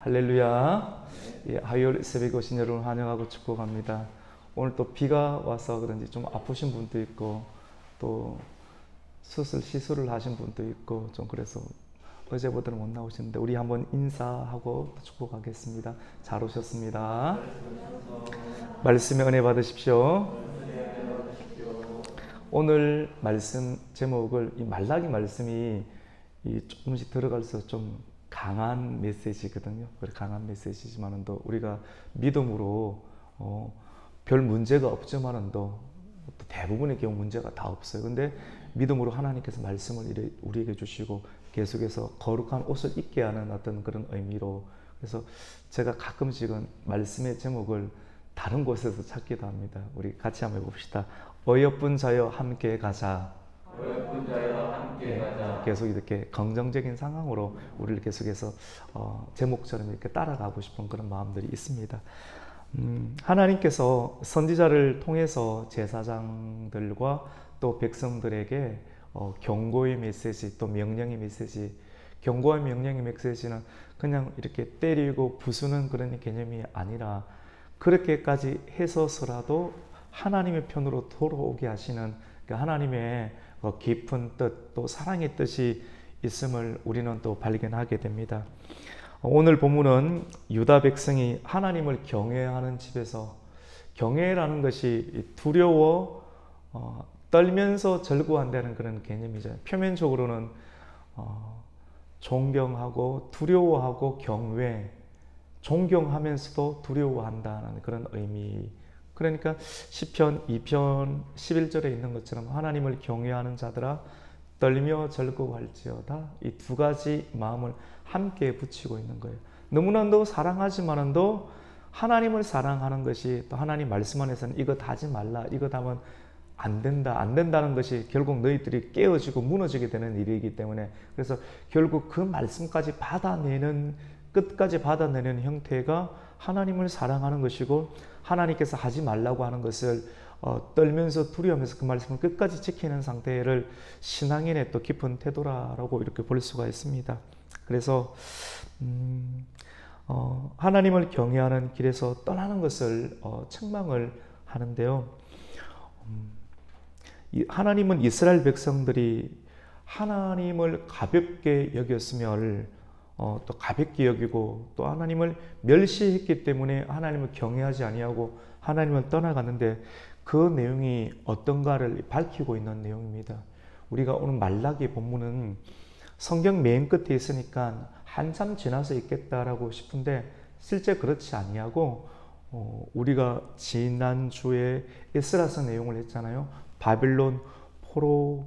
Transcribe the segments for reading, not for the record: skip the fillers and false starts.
할렐루야. 예, 화요일 새벽에 오신 여러분 환영하고 축복합니다. 오늘 또 비가 와서 그런지 좀 아프신 분도 있고 또 시술을 하신 분도 있고 좀 그래서 어제보다는 못 나오시는데 우리 한번 인사하고 축복하겠습니다. 잘 오셨습니다. 말씀의 은혜 받으십시오. 오늘 말씀 제목을 이 말라기 말씀이 조금씩 들어갈수록 좀 강한 메시지거든요. 강한 메시지지만은도 우리가 믿음으로 별 문제가 없지만은도 대부분의 경우 문제가 다 없어요. 근데 믿음으로 하나님께서 말씀을 우리에게 주시고 계속해서 거룩한 옷을 입게 하는 어떤 그런 의미로, 그래서 제가 가끔씩은 말씀의 제목을 다른 곳에서 찾기도 합니다. 우리 같이 한번 해봅시다. 어여쁜 자여 함께 가자. 어여쁜 자여 함께 가자. 계속 이렇게 긍정적인 상황으로 우리를 계속해서 제목처럼 이렇게 따라가고 싶은 그런 마음들이 있습니다. 하나님께서 선지자를 통해서 제사장들과 또 백성들에게 경고의 메시지, 또 명령의 메시지, 경고와 명령의 메시지는 그냥 이렇게 때리고 부수는 그런 개념이 아니라 그렇게까지 해서서라도 하나님의 편으로 돌아오게 하시는 하나님의 깊은 뜻, 또 사랑의 뜻이 있음을 우리는 또 발견하게 됩니다. 오늘 본문은 유다 백성이 하나님을 경외하는 집에서, 경외라는 것이 두려워 떨면서 절구한다는 그런 개념이죠. 표면적으로는 존경하고 두려워하고 경외, 존경하면서도 두려워한다는 그런 의미. 그러니까 시편 2편 11절에 있는 것처럼 하나님을 경외하는 자들아 떨며 절구할지어다, 이 두 가지 마음을 함께 붙이고 있는 거예요. 너무나도 사랑하지만도 하나님을 사랑하는 것이, 또 하나님 말씀 안에서는 이것 하지 말라, 이것 하면 안 된다는 것이 결국 너희들이 깨어지고 무너지게 되는 일이기 때문에, 그래서 결국 그 말씀까지 끝까지 받아내는 형태가 하나님을 사랑하는 것이고, 하나님께서 하지 말라고 하는 것을 떨면서 두려워하면서 그 말씀을 끝까지 지키는 상태를 신앙인의 또 깊은 태도라고 이렇게 볼 수가 있습니다. 그래서 하나님을 경외하는 길에서 떠나는 것을 책망을 하는데요. 하나님은 이스라엘 백성들이 하나님을 가볍게 여겼으며 또 가볍게 여기고 또 하나님을 멸시했기 때문에 하나님을 경외하지 아니하고 하나님을 떠나갔는데, 그 내용이 어떤가를 밝히고 있는 내용입니다. 우리가 오늘 말라기 본문은 성경 맨 끝에 있으니까 한참 지나서 있겠다라고 싶은데 실제 그렇지 아니하고, 우리가 지난주에 에스라서 내용을 했잖아요. 바빌론 포로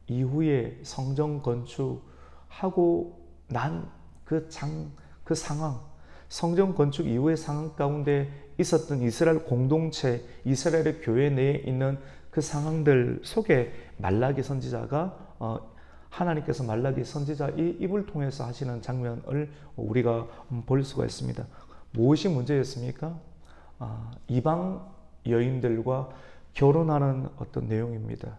이후에 성전 건축하고 난 그 상황, 성전 건축 이후의 상황 가운데 있었던 이스라엘 공동체, 이스라엘의 교회 내에 있는 그 상황들 속에 말라기 선지자가 하나님께서 말라기 선지자의 입을 통해서 하시는 장면을 우리가 볼 수가 있습니다. 무엇이 문제였습니까? 이방 여인들과 결혼하는 어떤 내용입니다.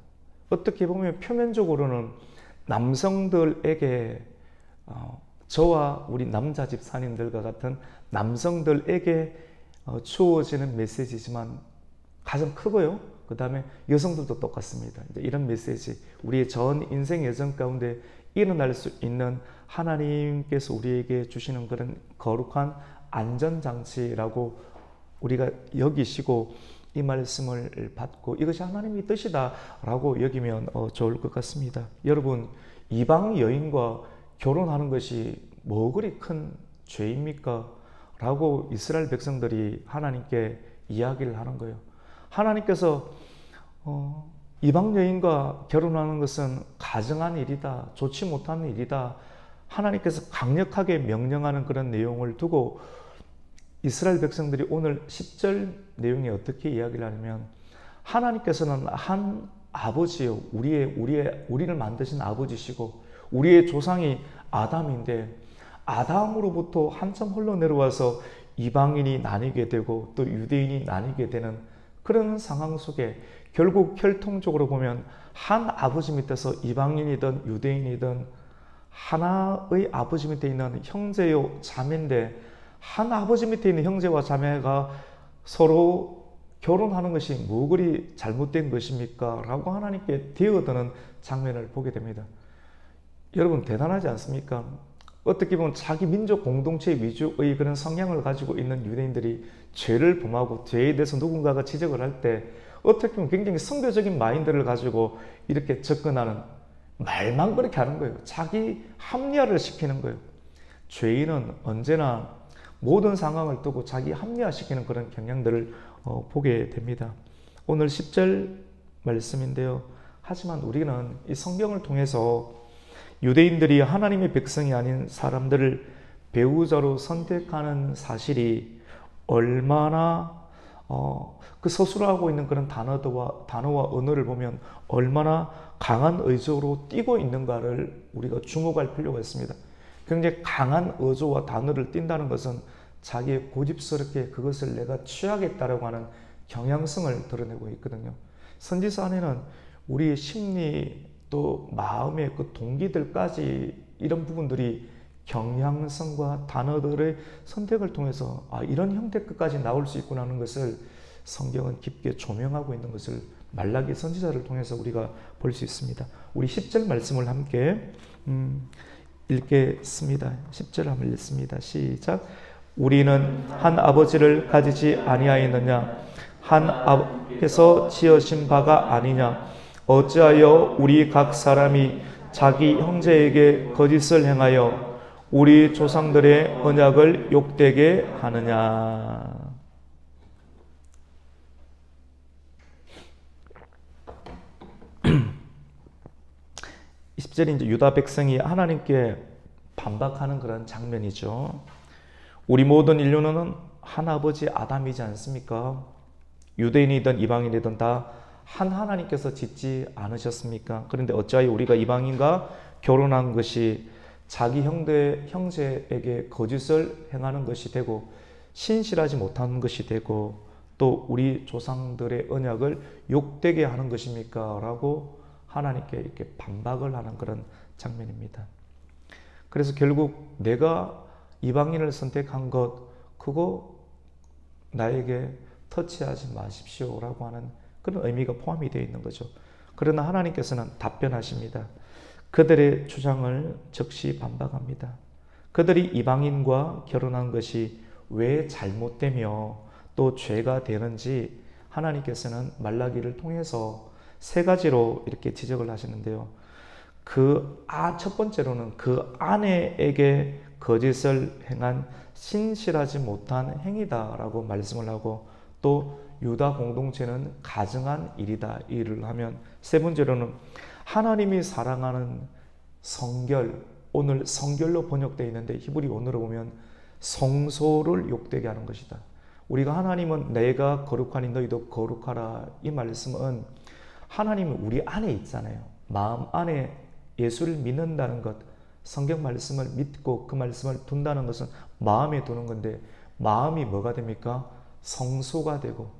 어떻게 보면 표면적으로는 남성들에게, 저와 우리 남자 집사님들과 같은 남성들에게 주어지는 메시지지만 가장 크고요. 그 다음에 여성들도 똑같습니다. 이런 메시지, 우리의 전 인생 여정 가운데 일어날 수 있는 하나님께서 우리에게 주시는 그런 거룩한 안전장치라고 우리가 여기시고 이 말씀을 받고 이것이 하나님의 뜻이다 라고 여기면 좋을 것 같습니다. 여러분, 이방 여인과 결혼하는 것이 뭐 그리 큰 죄입니까? 라고 이스라엘 백성들이 하나님께 이야기를 하는 거예요. 하나님께서 이방 여인과 결혼하는 것은 가증한 일이다, 좋지 못한 일이다, 하나님께서 강력하게 명령하는 그런 내용을 두고 이스라엘 백성들이 오늘 10절 내용에 어떻게 이야기를 하냐면, 하나님께서는 한 아버지요, 우리를 만드신 아버지시고 우리의 조상이 아담인데, 아담으로부터 한참 흘러내려와서 이방인이 나뉘게 되고 또 유대인이 나뉘게 되는 그런 상황 속에 결국 혈통적으로 보면 한 아버지 밑에서 이방인이든 유대인이든 하나의 아버지 밑에 있는 형제요 자매인데, 한 아버지 밑에 있는 형제와 자매가 서로 결혼하는 것이 뭐 그리 잘못된 것입니까? 라고 하나님께 되어드는 장면을 보게 됩니다. 여러분 대단하지 않습니까? 어떻게 보면 자기 민족 공동체 위주의 그런 성향을 가지고 있는 유대인들이 죄를 범하고 죄에 대해서 누군가가 지적을 할 때 어떻게 보면 굉장히 선교적인 마인드를 가지고 이렇게 접근하는, 말만 그렇게 하는 거예요. 자기 합리화를 시키는 거예요. 죄인은 언제나 모든 상황을 두고 자기 합리화시키는 그런 경향들을 보게 됩니다. 오늘 10절 말씀인데요. 하지만 우리는 이 성경을 통해서 유대인들이 하나님의 백성이 아닌 사람들을 배우자로 선택하는 사실이 얼마나 그 서술하고 있는 그런 단어와 언어를 보면 얼마나 강한 의조로 띄고 있는가를 우리가 주목할 필요가 있습니다. 굉장히 강한 의조와 단어를 띈다는 것은 자기의 고집스럽게 그것을 내가 취하겠다라고 하는 경향성을 드러내고 있거든요. 선지서 안에는 우리의 심리 또 마음의 그 동기들까지 이런 부분들이 경향성과 단어들의 선택을 통해서 이런 형태 끝까지 나올 수 있구나 하는 것을 성경은 깊게 조명하고 있는 것을 말라기 선지자를 통해서 우리가 볼 수 있습니다. 우리 10절 말씀을 함께 읽겠습니다. 10절 한번 읽습니다. 시작. 우리는 한 아버지를 가지지 아니하였느냐? 한 아버지께서 지으신 바가 아니냐? 어찌하여 우리 각 사람이 자기 형제에게 거짓을 행하여 우리 조상들의 언약을 욕되게 하느냐? 20절이 이제 유다 백성이 하나님께 반박하는 그런 장면이죠. 우리 모든 인류는 한 아버지 아담이지 않습니까? 유대인이든 이방인이든 다 한 하나님께서 짓지 않으셨습니까? 그런데 어찌하여 우리가 이방인과 결혼한 것이 자기 형제에게 거짓을 행하는 것이 되고 신실하지 못하는 것이 되고 또 우리 조상들의 언약을 욕되게 하는 것입니까? 라고 하나님께 이렇게 반박을 하는 그런 장면입니다. 그래서 결국 내가 이방인을 선택한 것, 그거 나에게 터치하지 마십시오 라고 하는 그런 의미가 포함이 되어 있는 거죠. 그러나 하나님께서는 답변하십니다. 그들의 주장을 즉시 반박합니다. 그들이 이방인과 결혼한 것이 왜 잘못되며 또 죄가 되는지 하나님께서는 말라기를 통해서 세 가지로 이렇게 지적을 하시는데요. 첫 번째로는 그 아내에게 거짓을 행한 신실하지 못한 행위다라고 말씀을 하고, 또 유다 공동체는 가증한 일이다 이 일을 하면, 세 번째로는 하나님이 사랑하는 성결, 오늘 성결로 번역되어 있는데 히브리 원어로 보면 성소를 욕되게 하는 것이다. 우리가 하나님은 내가 거룩하니 너희도 거룩하라, 이 말씀은 하나님은 우리 안에 있잖아요. 마음 안에 예수를 믿는다는 것, 성경 말씀을 믿고 그 말씀을 둔다는 것은 마음에 두는 건데, 마음이 뭐가 됩니까? 성소가 되고,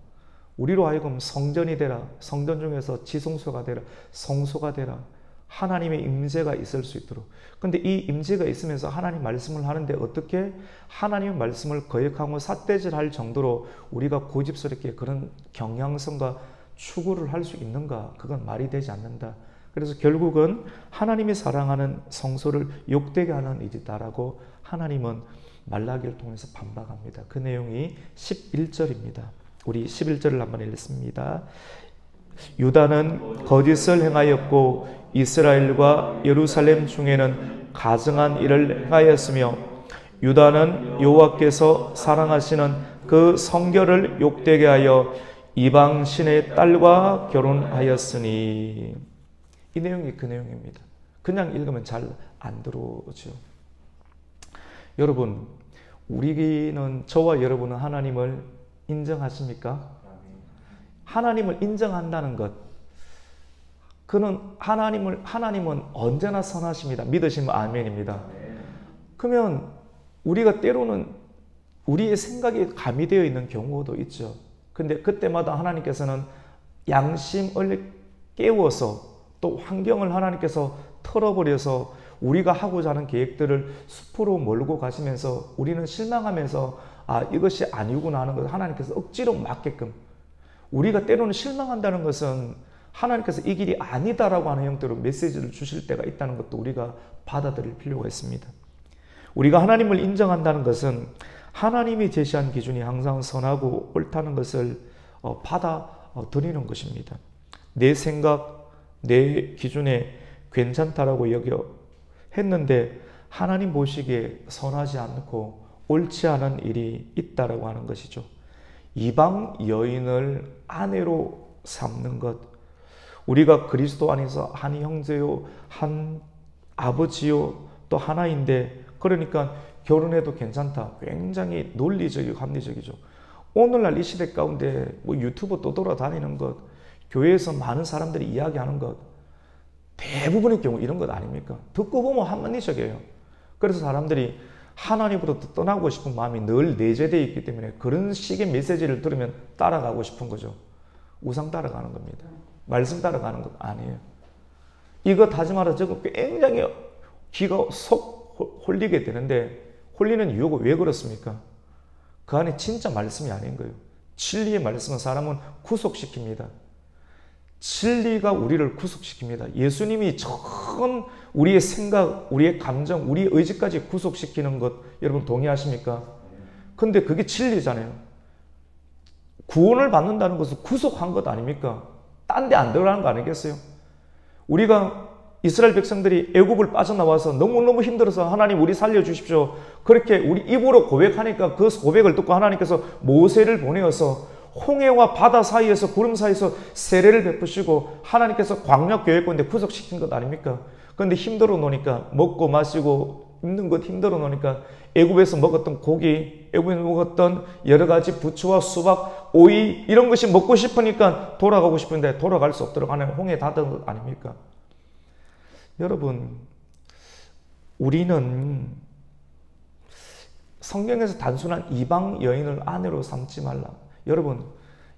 우리로 하여금 성전이 되라, 성전 중에서 지성소가 되라, 성소가 되라, 하나님의 임재가 있을 수 있도록. 근데 이 임재가 있으면서 하나님 말씀을 하는데 어떻게 하나님의 말씀을 거역하고 삿대질할 정도로 우리가 고집스럽게 그런 경향성과 추구를 할 수 있는가? 그건 말이 되지 않는다. 그래서 결국은 하나님이 사랑하는 성소를 욕되게 하는 일이다라고 하나님은 말라기를 통해서 반박합니다. 그 내용이 11절입니다. 우리 11절을 한번 읽습니다. 유다는 거짓을 행하였고 이스라엘과 예루살렘 중에는 가증한 일을 행하였으며 유다는 여호와께서 사랑하시는 그 성결을 욕되게 하여 이방 신의 딸과 결혼하였으니. 이 내용이 그 내용입니다. 그냥 읽으면 잘 안 들어오죠. 여러분, 우리는, 저와 여러분은 하나님을 인정하십니까? 하나님을 인정한다는 것, 그는 하나님은 언제나 선하십니다. 믿으시면 아멘입니다. 그러면 우리가 때로는 우리의 생각이 가미되어 있는 경우도 있죠. 근데 그때마다 하나님께서는 양심을 깨워서 또 환경을 하나님께서 털어버려서 우리가 하고자 하는 계획들을 숲으로 몰고 가시면서 우리는 실망하면서 이것이 아니구나 하는 것을 하나님께서 억지로 막게끔, 우리가 때로는 실망한다는 것은 하나님께서 이 길이 아니다라고 하는 형태로 메시지를 주실 때가 있다는 것도 우리가 받아들일 필요가 있습니다. 우리가 하나님을 인정한다는 것은 하나님이 제시한 기준이 항상 선하고 옳다는 것을 받아들이는 것입니다. 내 생각, 내 기준에 괜찮다라고 여겨 했는데 하나님 보시기에 선하지 않고 옳지 않은 일이 있다라고 하는 것이죠. 이방 여인을 아내로 삼는 것, 우리가 그리스도 안에서 한 형제요, 한 아버지요, 또 하나인데, 그러니까 결혼해도 괜찮다. 굉장히 논리적이고 합리적이죠. 오늘날 이 시대 가운데 유튜브 또 돌아다니는 것, 교회에서 많은 사람들이 이야기하는 것, 대부분의 경우 이런 것 아닙니까? 듣고 보면 합리적이에요. 그래서 사람들이 하나님으로부터 떠나고 싶은 마음이 늘 내재되어 있기 때문에 그런 식의 메시지를 들으면 따라가고 싶은 거죠. 우상 따라가는 겁니다. 말씀 따라가는 것 아니에요. 이것 하지 마라 저거 굉장히 귀가 속 홀리게 되는데, 홀리는 이유가 왜 그렇습니까? 그 안에 진짜 말씀이 아닌 거예요. 진리의 말씀은 사람은 구속시킵니다. 진리가 우리를 구속시킵니다. 예수님이 전 우리의 생각, 우리의 감정, 우리의 의지까지 구속시키는 것, 여러분 동의하십니까? 근데 그게 진리잖아요. 구원을 받는다는 것은 구속한 것 아닙니까? 딴 데 안 들어가는 거 아니겠어요? 우리가 이스라엘 백성들이 애굽을 빠져나와서 너무너무 힘들어서 하나님 우리 살려주십시오. 그렇게 우리 입으로 고백하니까 그 고백을 듣고 하나님께서 모세를 보내어서 홍해와 바다 사이에서 구름 사이에서 세례를 베푸시고 하나님께서 광야 계획권대 구속시킨 것 아닙니까? 그런데 힘들어 놓으니까, 먹고 마시고 입는 것 힘들어 놓으니까 애굽에서 먹었던 고기, 애굽에서 먹었던 여러 가지 부추와 수박, 오이 이런 것이 먹고 싶으니까 돌아가고 싶은데 돌아갈 수 없도록 하나님 홍해 닫은 것 아닙니까? 여러분, 우리는 성경에서 단순한 이방 여인을 아내로 삼지 말라. 여러분,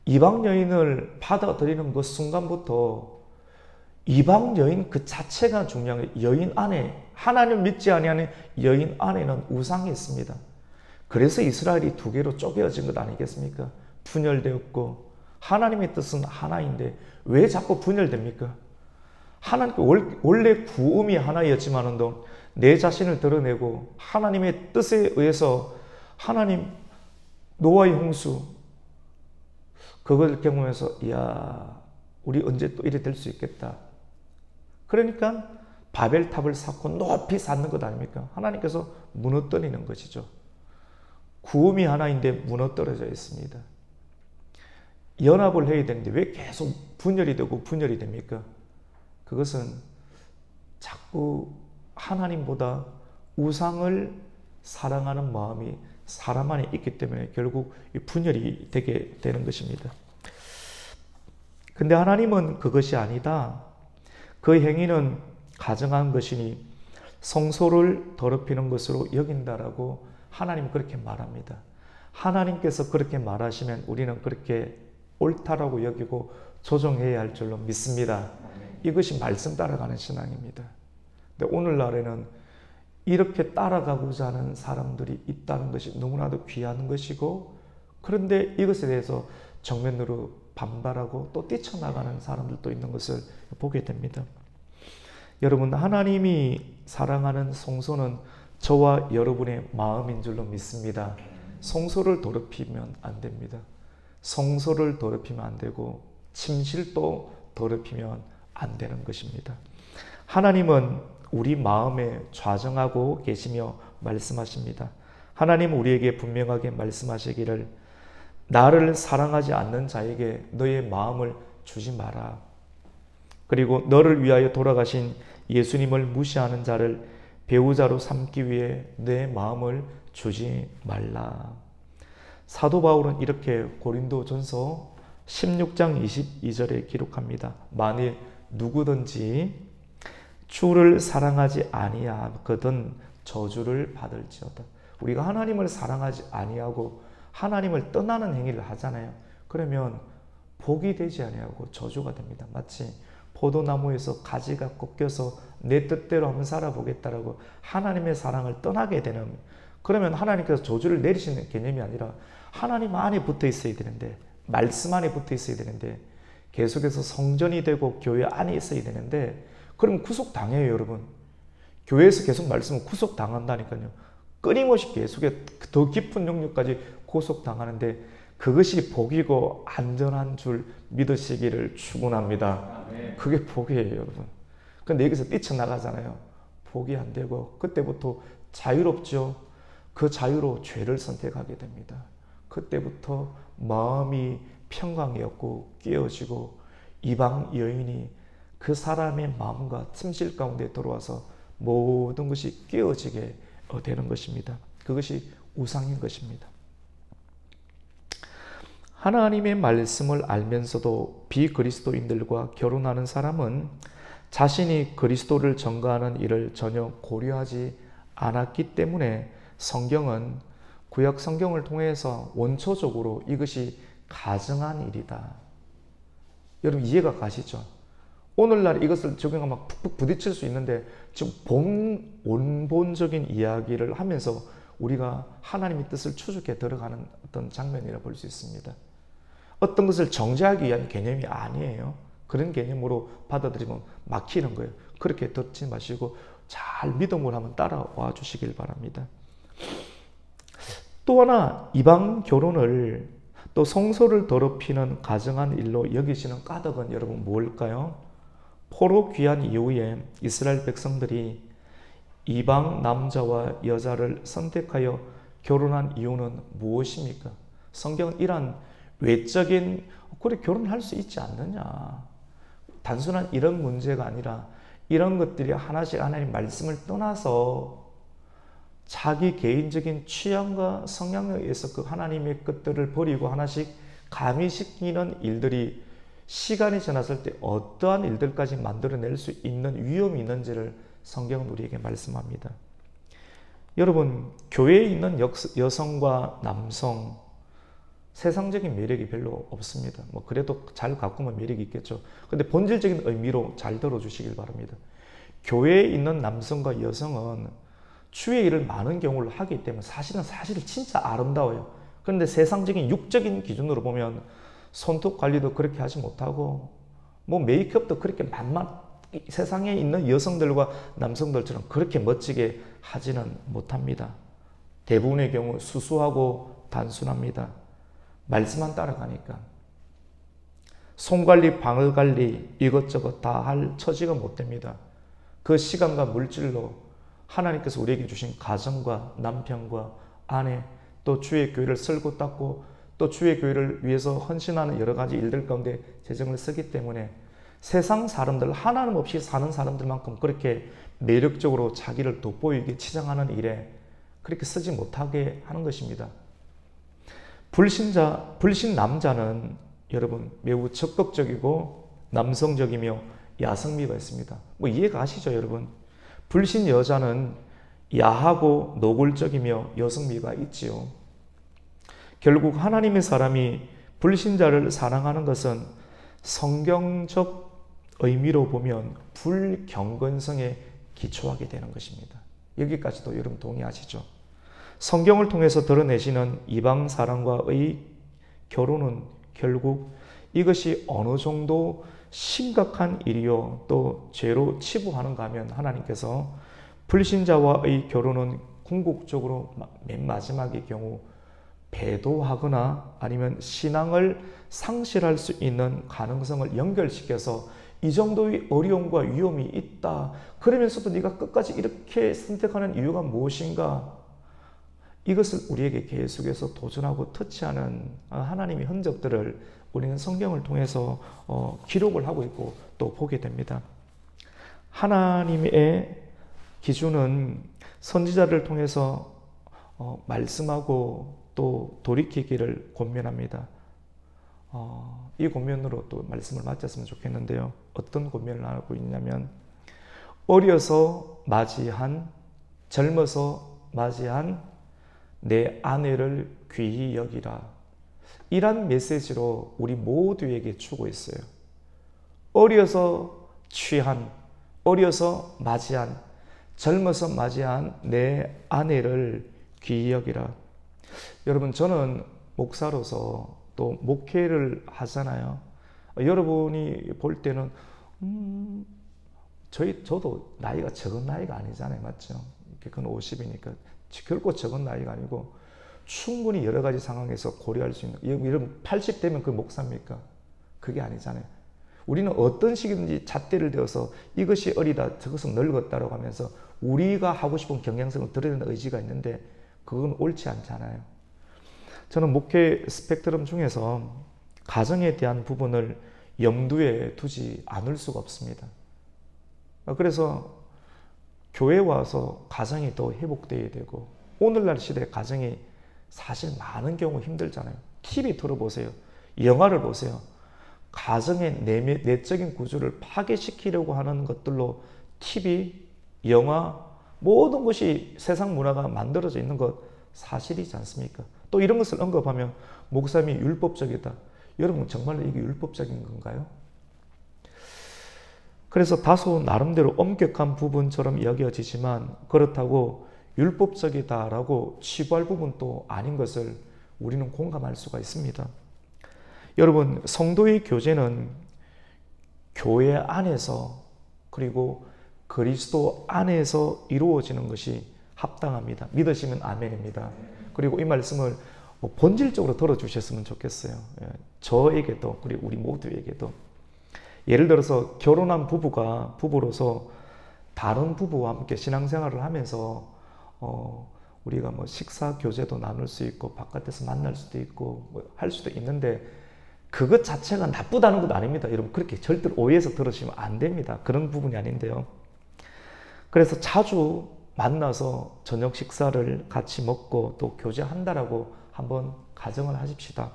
이방 여인을 받아들이는 그 순간부터 이방 여인 그 자체가 중요한 거예요. 여인 안에, 하나님을 믿지 아니하는 여인 안에는 우상이 있습니다. 그래서 이스라엘이 두 개로 쪼개어진 것 아니겠습니까? 분열되었고, 하나님의 뜻은 하나인데 왜 자꾸 분열됩니까? 하나님께 원래 구음이 하나였지만도 내 자신을 드러내고 하나님의 뜻에 의해서 하나님 노아의 홍수 그걸 경험해서 이야 우리 언제 또 이래 될 수 있겠다. 그러니까 바벨탑을 쌓고 높이 쌓는 것 아닙니까? 하나님께서 무너뜨리는 것이죠. 구음이 하나인데 무너뜨려져 있습니다. 연합을 해야 되는데 왜 계속 분열이 되고 분열이 됩니까? 그것은 자꾸 하나님보다 우상을 사랑하는 마음이 사람 안에 있기 때문에 결국 분열이 되게 되는 것입니다. 근데 하나님은 그것이 아니다. 그 행위는 가정한 것이니 성소를 더럽히는 것으로 여긴다라고 하나님 그렇게 말합니다. 하나님께서 그렇게 말하시면 우리는 그렇게 옳다라고 여기고 조정해야 할 줄로 믿습니다. 이것이 말씀 따라가는 신앙입니다. 근데 오늘날에는 이렇게 따라가고자 하는 사람들이 있다는 것이 너무나도 귀한 것이고, 그런데 이것에 대해서 정면으로 반발하고 또 뛰쳐나가는 사람들도 있는 것을 보게 됩니다. 여러분, 하나님이 사랑하는 성소는 저와 여러분의 마음인 줄로 믿습니다. 성소를 더럽히면 안 됩니다. 성소를 더럽히면 안 되고 침실도 더럽히면 안 되는 것입니다. 하나님은 우리 마음에 좌정하고 계시며 말씀하십니다. 하나님 우리에게 분명하게 말씀하시기를 나를 사랑하지 않는 자에게 너의 마음을 주지 마라. 그리고 너를 위하여 돌아가신 예수님을 무시하는 자를 배우자로 삼기 위해 내 마음을 주지 말라. 사도 바울은 이렇게 고린도전서 16장 22절에 기록합니다. 만일 누구든지 주를 사랑하지 아니하거든 저주를 받을지어다. 우리가 하나님을 사랑하지 아니하고 하나님을 떠나는 행위를 하잖아요. 그러면 복이 되지 아니하고 저주가 됩니다. 마치 포도나무에서 가지가 꺾여서 내 뜻대로 한번 살아보겠다라고 하나님의 사랑을 떠나게 되는, 그러면 하나님께서 저주를 내리시는 개념이 아니라 하나님 안에 붙어 있어야 되는데, 말씀 안에 붙어 있어야 되는데, 계속해서 성전이 되고 교회 안에 있어야 되는데, 그럼 구속당해요, 여러분. 교회에서 계속 말씀을 구속당한다니까요. 끊임없이 계속해 더 깊은 영역까지 구속당하는데, 그것이 복이고 안전한 줄 믿으시기를 축원합니다. 그게 복이에요, 여러분. 근데 여기서 뛰쳐나가잖아요. 복이 안 되고 그때부터 자유롭죠. 그 자유로 죄를 선택하게 됩니다. 그때부터 마음이 평강이었고 깨어지고 이방 여인이 그 사람의 마음과 침실 가운데 들어와서 모든 것이 깨어지게 되는 것입니다. 그것이 우상인 것입니다. 하나님의 말씀을 알면서도 비그리스도인들과 결혼하는 사람은 자신이 그리스도를 전가하는 일을 전혀 고려하지 않았기 때문에 성경은 구약 성경을 통해서 원초적으로 이것이 가증한 일이다. 여러분 이해가 가시죠? 오늘날 이것을 적용하면 푹푹 부딪힐 수 있는데 지금 원본적인 이야기를 하면서 우리가 하나님의 뜻을 추적해 들어가는 어떤 장면이라 볼 수 있습니다. 어떤 것을 정죄하기 위한 개념이 아니에요. 그런 개념으로 받아들이면 막히는 거예요. 그렇게 듣지 마시고 잘 믿음으로 한번 따라와 주시길 바랍니다. 또 하나 이방 결혼을 또 성소를 더럽히는 가증한 일로 여기시는 까닭은 여러분 뭘까요? 포로 귀환 이후에 이스라엘 백성들이 이방 남자와 여자를 선택하여 결혼한 이유는 무엇입니까? 성경은 이러한 외적인 그래 결혼할 수 있지 않느냐, 단순한 이런 문제가 아니라 이런 것들이 하나씩 하나님 말씀을 떠나서 자기 개인적인 취향과 성향에 의해서 그 하나님의 것들을 버리고 하나씩 가미시키는 일들이 시간이 지났을 때 어떠한 일들까지 만들어낼 수 있는 위험이 있는지를 성경은 우리에게 말씀합니다. 여러분, 교회에 있는 여성과 남성, 세상적인 매력이 별로 없습니다. 뭐 그래도 잘 가꾸면 매력이 있겠죠. 근데 본질적인 의미로 잘 들어주시길 바랍니다. 교회에 있는 남성과 여성은 주의 일을 많은 경우를 하기 때문에 사실은 진짜 아름다워요. 그런데 세상적인 육적인 기준으로 보면 손톱 관리도 그렇게 하지 못하고 뭐 메이크업도 그렇게 세상에 있는 여성들과 남성들처럼 그렇게 멋지게 하지는 못합니다. 대부분의 경우 수수하고 단순합니다. 말씀만 따라가니까. 손관리, 방을관리 이것저것 다 할 처지가 못 됩니다. 그 시간과 물질로 하나님께서 우리에게 주신 가정과 남편과 아내, 또 주의 교회를 쓸고 닦고 또 주의 교회를 위해서 헌신하는 여러 가지 일들 가운데 재정을 쓰기 때문에 세상 사람들, 하나님 없이 사는 사람들만큼 그렇게 매력적으로 자기를 돋보이게 치장하는 일에 그렇게 쓰지 못하게 하는 것입니다. 불신 남자는 여러분 매우 적극적이고 남성적이며 야성미가 있습니다. 뭐 이해가 가시죠, 여러분? 불신 여자는 야하고 노골적이며 여성미가 있지요. 결국 하나님의 사람이 불신자를 사랑하는 것은 성경적 의미로 보면 불경건성에 기초하게 되는 것입니다. 여기까지도 여러분 동의하시죠? 성경을 통해서 드러내시는 이방 사람과의 결혼은 결국 이것이 어느 정도 심각한 일이요 또 죄로 치부하는가 하면 하나님께서 불신자와의 결혼은 궁극적으로 맨 마지막의 경우 배도하거나 아니면 신앙을 상실할 수 있는 가능성을 연결시켜서 이 정도의 어려움과 위험이 있다. 그러면서도 네가 끝까지 이렇게 선택하는 이유가 무엇인가? 이것을 우리에게 계속해서 도전하고 터치하는 하나님의 흔적들을 우리는 성경을 통해서 기록을 하고 있고 또 보게 됩니다. 하나님의 기준은 선지자를 통해서 말씀하고 또 돌이키기를 권면합니다. 이 권면으로 또 말씀을 마쳤으면 좋겠는데요. 어떤 권면을 하고 있냐면 젊어서 맞이한 내 아내를 귀히 여기라. 이란 메시지로 우리 모두에게 주고 있어요. 어려서 취한, 어려서 맞이한, 젊어서 맞이한 내 아내를 귀히 여기라. 여러분, 저는 목사로서 또 목회를 하잖아요. 여러분이 볼 때는 저도 나이가 적은 나이가 아니잖아요. 맞죠? 그건 50이니까 결코 적은 나이가 아니고 충분히 여러 가지 상황에서 고려할 수 있는, 여러분 80 되면 그 목사입니까? 그게 아니잖아요. 우리는 어떤 식이든지 잣대를 대어서 이것이 어리다, 저것은 늙었다라고 하면서 우리가 하고 싶은 경향성을 드러내는 의지가 있는데 그건 옳지 않잖아요. 저는 목회 스펙트럼 중에서 가정에 대한 부분을 염두에 두지 않을 수가 없습니다. 그래서 교회 와서 가정이 더 회복되어야 되고, 오늘날 시대에 가정이 사실 많은 경우 힘들잖아요. TV 틀어보세요. 영화를 보세요. 가정의 내적인 구조를 파괴시키려고 하는 것들로 TV, 영화, 모든 것이 세상 문화가 만들어져 있는 것 사실이지 않습니까? 또 이런 것을 언급하면 목사님이 율법적이다. 여러분, 정말로 이게 율법적인 건가요? 그래서 다소 나름대로 엄격한 부분처럼 여겨지지만 그렇다고 율법적이다라고 치부할 부분도 아닌 것을 우리는 공감할 수가 있습니다. 여러분, 성도의 교제는 교회 안에서 그리고 그리스도 안에서 이루어지는 것이 합당합니다. 믿으시면 아멘입니다. 그리고 이 말씀을 본질적으로 들어주셨으면 좋겠어요. 저에게도 그리고 우리 모두에게도. 예를 들어서 결혼한 부부로서 다른 부부와 함께 신앙생활을 하면서 우리가 식사 교제도 나눌 수 있고 바깥에서 만날 수도 있고 할 수도 있는데 그것 자체가 나쁘다는 것 아닙니다. 여러분, 그렇게 절대로 오해해서 들으시면 안 됩니다. 그런 부분이 아닌데요. 그래서 자주 만나서 저녁 식사를 같이 먹고 또 교제한다라고 한번 가정을 하십시다.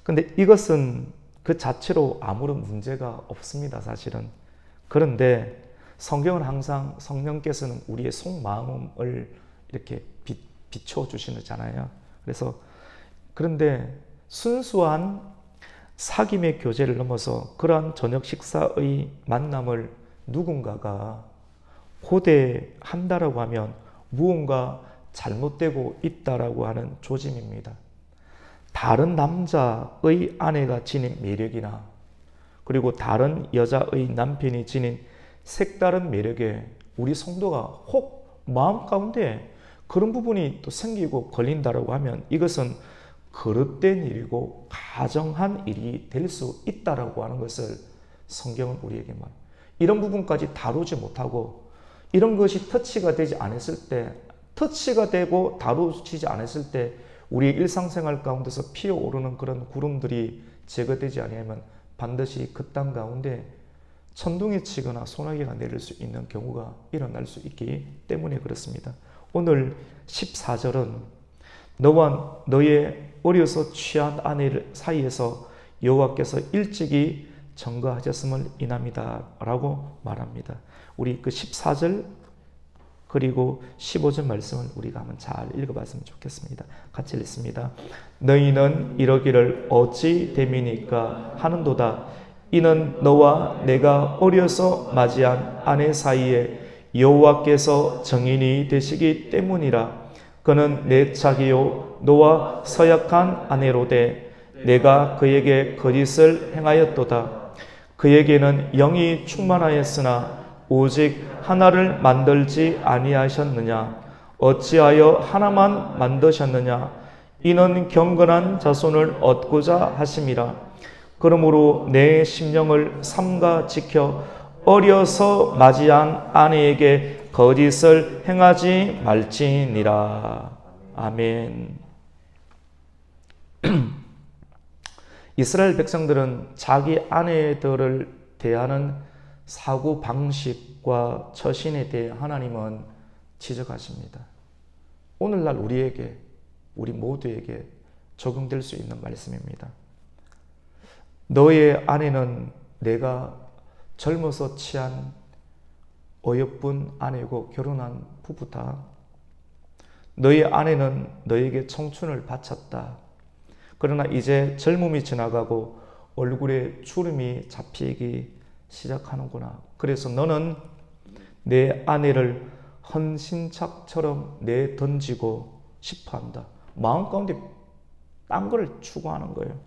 근데 이것은 그 자체로 아무런 문제가 없습니다, 사실은. 그런데 성경은 항상 성령께서는 우리의 속마음을 이렇게 비춰주시잖아요. 그런데 순수한 사귐의 교제를 넘어서 그러한 저녁 식사의 만남을 누군가가 고대한다라고 하면 무언가 잘못되고 있다라고 하는 조짐입니다. 다른 남자의 아내가 지닌 매력이나 그리고 다른 여자의 남편이 지닌 색다른 매력에 우리 성도가 혹 마음 가운데 그런 부분이 또 생기고 걸린다라고 하면 이것은 그릇된 일이고 가정한 일이 될 수 있다라고 하는 것을 성경은 우리에게 말합니다. 이런 부분까지 다루지 못하고 이런 것이 터치가 되지 않았을 때, 터치가 되고 다루지 않았을 때 우리의 일상생활 가운데서 피어오르는 그런 구름들이 제거되지 않으면 반드시 그 땅 가운데 천둥이 치거나 소나기가 내릴 수 있는 경우가 일어날 수 있기 때문에 그렇습니다. 오늘 14절은 너와 너의 어려서 취한 아내 사이에서 여호와께서 일찍이 정거하셨음을 인함이다 라고 말합니다. 우리 그 14절 그리고 15절 말씀을 우리가 한번 잘 읽어봤으면 좋겠습니다. 같이 읽습니다. 너희는 이러기를 어찌 됨이니까 하는도다. 이는 너와 내가 어려서 맞이한 아내 사이에 여호와께서 정인이 되시기 때문이라. 그는 내 자기요 너와 서약한 아내로되 내가 그에게 거짓을 행하였도다. 그에게는 영이 충만하였으나 오직 하나를 만들지 아니하셨느냐? 어찌하여 하나만 만드셨느냐? 이는 경건한 자손을 얻고자 하심이라. 그러므로 내 심령을 삼가 지켜 어려서 맞이한 아내에게 거짓을 행하지 말지니라. 아멘. 이스라엘 백성들은 자기 아내들을 대하는 사고 방식과 처신에 대해 하나님은 지적하십니다. 오늘날 우리에게, 우리 모두에게 적용될 수 있는 말씀입니다. 너의 아내는 내가 젊어서 취한 어여쁜 아내고 결혼한 부부다. 너의 아내는 너에게 청춘을 바쳤다. 그러나 이제 젊음이 지나가고 얼굴에 주름이 잡히기 시작하는구나. 그래서 너는 내 아내를 헌신짝처럼 내던지고 싶어한다. 마음 가운데 딴 거를 추구하는 거예요.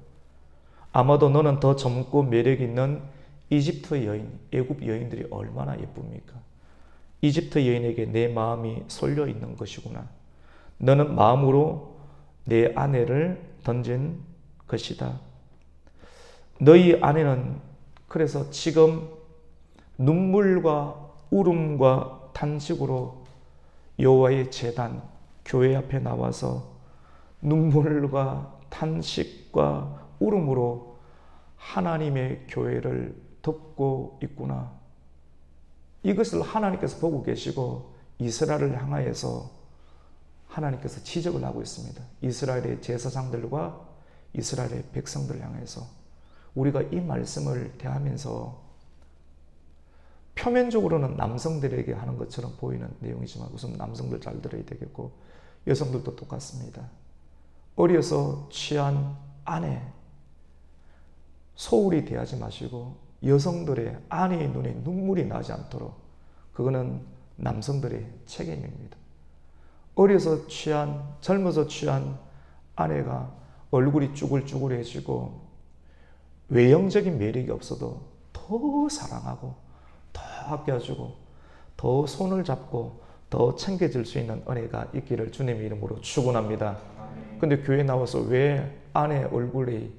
아마도 너는 더 젊고 매력 있는 이집트 여인, 애굽 여인들이 얼마나 예쁩니까? 이집트 여인에게 내 마음이 쏠려 있는 것이구나. 너는 마음으로 내 아내를 던진 것이다. 너희 아내는 그래서 지금 눈물과 울음과 탄식으로 여호와의 제단, 교회 앞에 나와서 눈물과 탄식과 울음으로 하나님의 교회를 덮고 있구나. 이것을 하나님께서 보고 계시고 이스라엘을 향하여서 하나님께서 지적을 하고 있습니다. 이스라엘의 제사장들과 이스라엘의 백성들을 향해서 우리가 이 말씀을 대하면서 표면적으로는 남성들에게 하는 것처럼 보이는 내용이지만 우선 남성들 잘 들어야 되겠고 여성들도 똑같습니다. 어려서 취한 아내 소홀히 대하지 마시고 여성들의 아내의 눈에 눈물이 나지 않도록 그거는 남성들의 책임입니다. 어려서 취한 젊어서 취한 아내가 얼굴이 쭈글쭈글해지고 외형적인 매력이 없어도 더 사랑하고 더 아껴주고 더 손을 잡고 더 챙겨줄 수 있는 은혜가 있기를 주님의 이름으로 축원합니다. 근데 교회에 나와서 왜 아내 얼굴에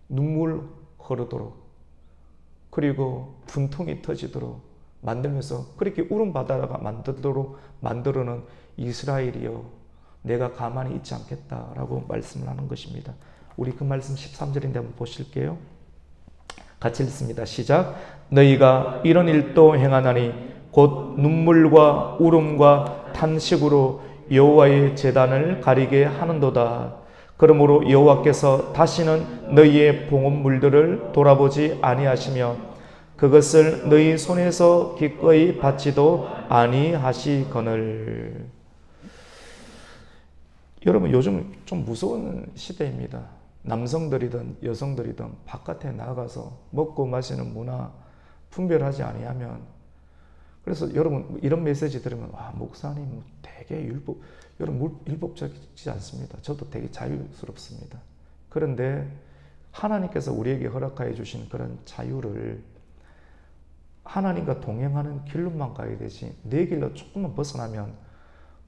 눈물 흐르도록 그리고 분통이 터지도록 만들면서 그렇게 울음바다가 만들도록 만들어는 이스라엘이여 내가 가만히 있지 않겠다라고 말씀을 하는 것입니다. 우리 그 말씀 13절인데 한번 보실게요. 같이 읽습니다. 시작. 너희가 이런 일도 행하나니 곧 눈물과 울음과 탄식으로 여호와의 제단을 가리게 하는도다. 그러므로 여호와께서 다시는 너희의 봉헌물들을 돌아보지 아니하시며 그것을 너희 손에서 기꺼이 받지도 아니하시거늘. 여러분 요즘 좀 무서운 시대입니다. 남성들이든 여성들이든 바깥에 나가서 먹고 마시는 문화 분별하지 아니하면 그래서 여러분 이런 메시지 들으면 와 목사님 되게 여러분 율법적이지 않습니다. 저도 되게 자유스럽습니다. 그런데 하나님께서 우리에게 허락하여 주신 그런 자유를 하나님과 동행하는 길로만 가야 되지 내 길로 조금만 벗어나면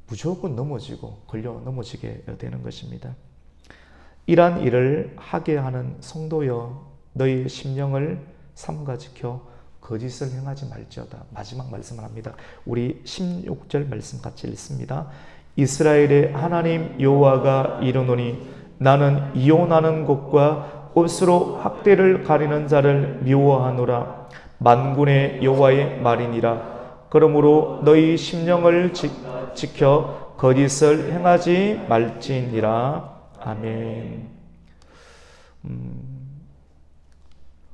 무조건 넘어지고 걸려 넘어지게 되는 것입니다. 이러한 일을 하게 하는 성도여 너희 심령을 삼가 지켜 거짓을 행하지 말지어다. 마지막 말씀을 합니다. 우리 16절 말씀 같이 읽습니다. 이스라엘의 하나님 여호와가 이르노니 나는 이혼하는 곳과 옷으로 학대를 가리는 자를 미워하노라. 만군의 여호와의 말이니라. 그러므로 너희 심령을 지켜 거짓을 행하지 말지니라. 아멘.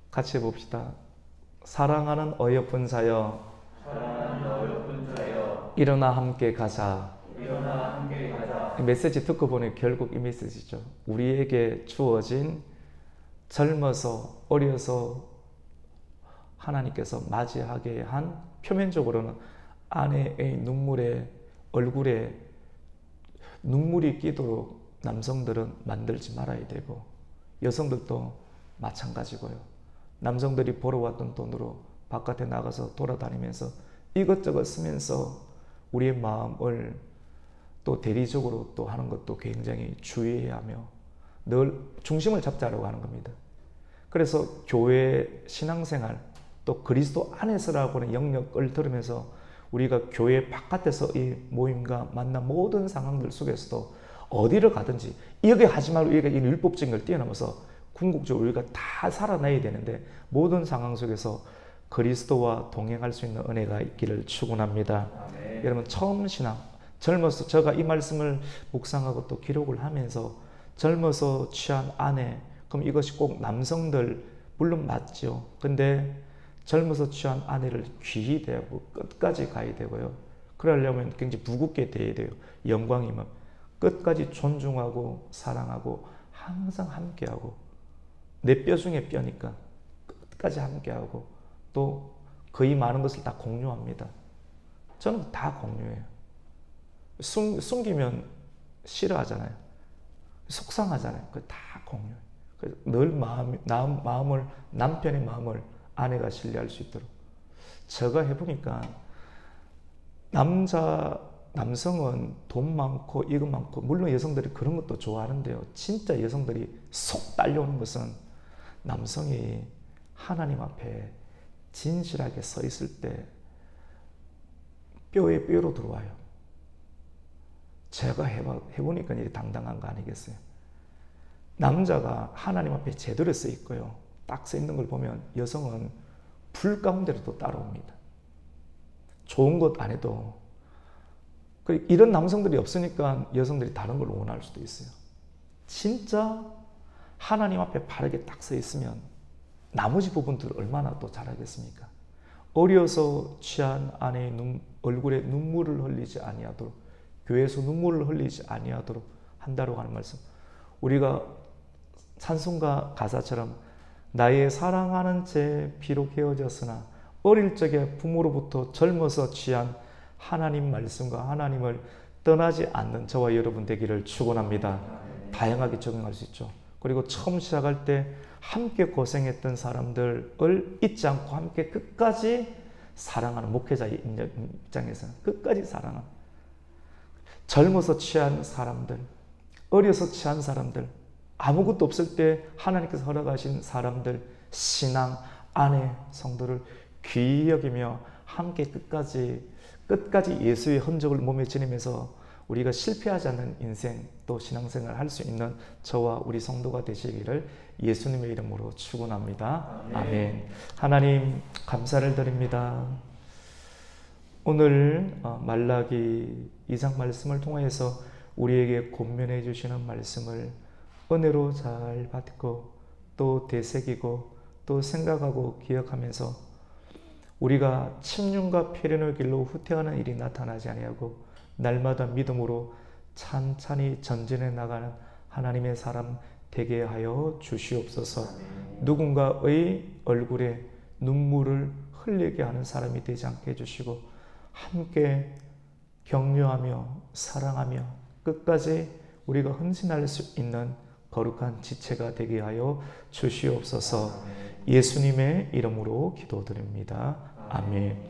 같이 봅시다. 사랑하는 어여쁜 자여, 일어나 함께 가자. 이 메시지 듣고 보니 결국 이 메시지죠. 우리에게 주어진 젊어서 어려서 하나님께서 맞이하게 한 표면적으로는 아내의 눈물에 얼굴에 눈물이 끼도록 남성들은 만들지 말아야 되고 여성들도 마찬가지고요. 남성들이 벌어왔던 돈으로 바깥에 나가서 돌아다니면서 이것저것 쓰면서 우리의 마음을 또 대리적으로 또 하는 것도 굉장히 주의해야 하며 늘 중심을 잡자라고 하는 겁니다. 그래서 교회 신앙생활 또 그리스도 안에서라고 하는 영역을 들으면서 우리가 교회 바깥에서 이 모임과 만난 모든 상황들 속에서도 어디를 가든지 여기 하지 말고 여기가 이 율법적인 걸 뛰어넘어서 궁극적으로 우리가 다 살아나야 되는데 모든 상황 속에서 그리스도와 동행할 수 있는 은혜가 있기를 축원합니다. 여러분 처음 신앙 젊어서 제가 이 말씀을 묵상하고 또 기록을 하면서 젊어서 취한 아내 그럼 이것이 꼭 남성들 물론 맞죠. 근데 젊어서 취한 아내를 귀히 대하고 끝까지 가야 되고요. 그러려면 굉장히 무겁게 대해야 돼요. 영광이면 끝까지 존중하고 사랑하고 항상 함께하고 내 뼈 중에 뼈니까 끝까지 함께하고 또 거의 많은 것을 다 공유합니다. 저는 다 공유해요. 숨기면 싫어하잖아요. 속상하잖아요. 그 다 공유해요. 그래서 늘 남편의 마음을 아내가 신뢰할 수 있도록. 제가 해보니까 남성은 돈 많고 이거 많고, 물론 여성들이 그런 것도 좋아하는데요. 진짜 여성들이 속 딸려오는 것은 남성이 하나님 앞에 진실하게 서 있을 때 뼈에 뼈로 들어와요. 제가 해보니까 이게 당당한 거 아니겠어요? 남자가 하나님 앞에 제대로 서 있고요. 딱 서 있는 걸 보면 여성은 불 가운데로 또 따라옵니다. 좋은 것 안 해도. 이런 남성들이 없으니까 여성들이 다른 걸 원할 수도 있어요. 진짜 하나님 앞에 바르게 딱 서 있으면 나머지 부분들을 얼마나 또 잘하겠습니까? 어려서 취한 아내의 얼굴에 눈물을 흘리지 아니하도록, 교회에서 눈물을 흘리지 아니하도록 한다고 하는 말씀. 우리가 찬송가 가사처럼 나의 사랑하는 채 비록 헤어졌으나 어릴 적에 부모로부터 젊어서 취한 하나님 말씀과 하나님을 떠나지 않는 저와 여러분 되기를 축원합니다. 다양하게 적용할 수 있죠. 그리고 처음 시작할 때 함께 고생했던 사람들을 잊지 않고 함께 끝까지 사랑하는 목회자의 입장에서는 끝까지 사랑하는, 젊어서 취한 사람들, 어려서 취한 사람들, 아무것도 없을 때 하나님께서 허락하신 사람들, 신앙, 아내, 성도를 귀히 여기며 함께 끝까지 예수의 흔적을 몸에 지니면서 우리가 실패하지 않는 인생, 또 신앙생활을 할 수 있는 저와 우리 성도가 되시기를 예수님의 이름으로 축원합니다. 아멘. 하나님 감사를 드립니다. 오늘 말라기 2장 말씀을 통해서 우리에게 권면해 주시는 말씀을 은혜로 잘 받고 또 되새기고 또 생각하고 기억하면서 우리가 침륜과 패륜의 길로 후퇴하는 일이 나타나지 아니하고 날마다 믿음으로 찬찬히 전진해 나가는 하나님의 사람 되게 하여 주시옵소서. 누군가의 얼굴에 눈물을 흘리게 하는 사람이 되지 않게 해주시고 함께 격려하며 사랑하며 끝까지 우리가 헌신할 수 있는 거룩한 지체가 되게 하여 주시옵소서. 예수님의 이름으로 기도드립니다. 아멘.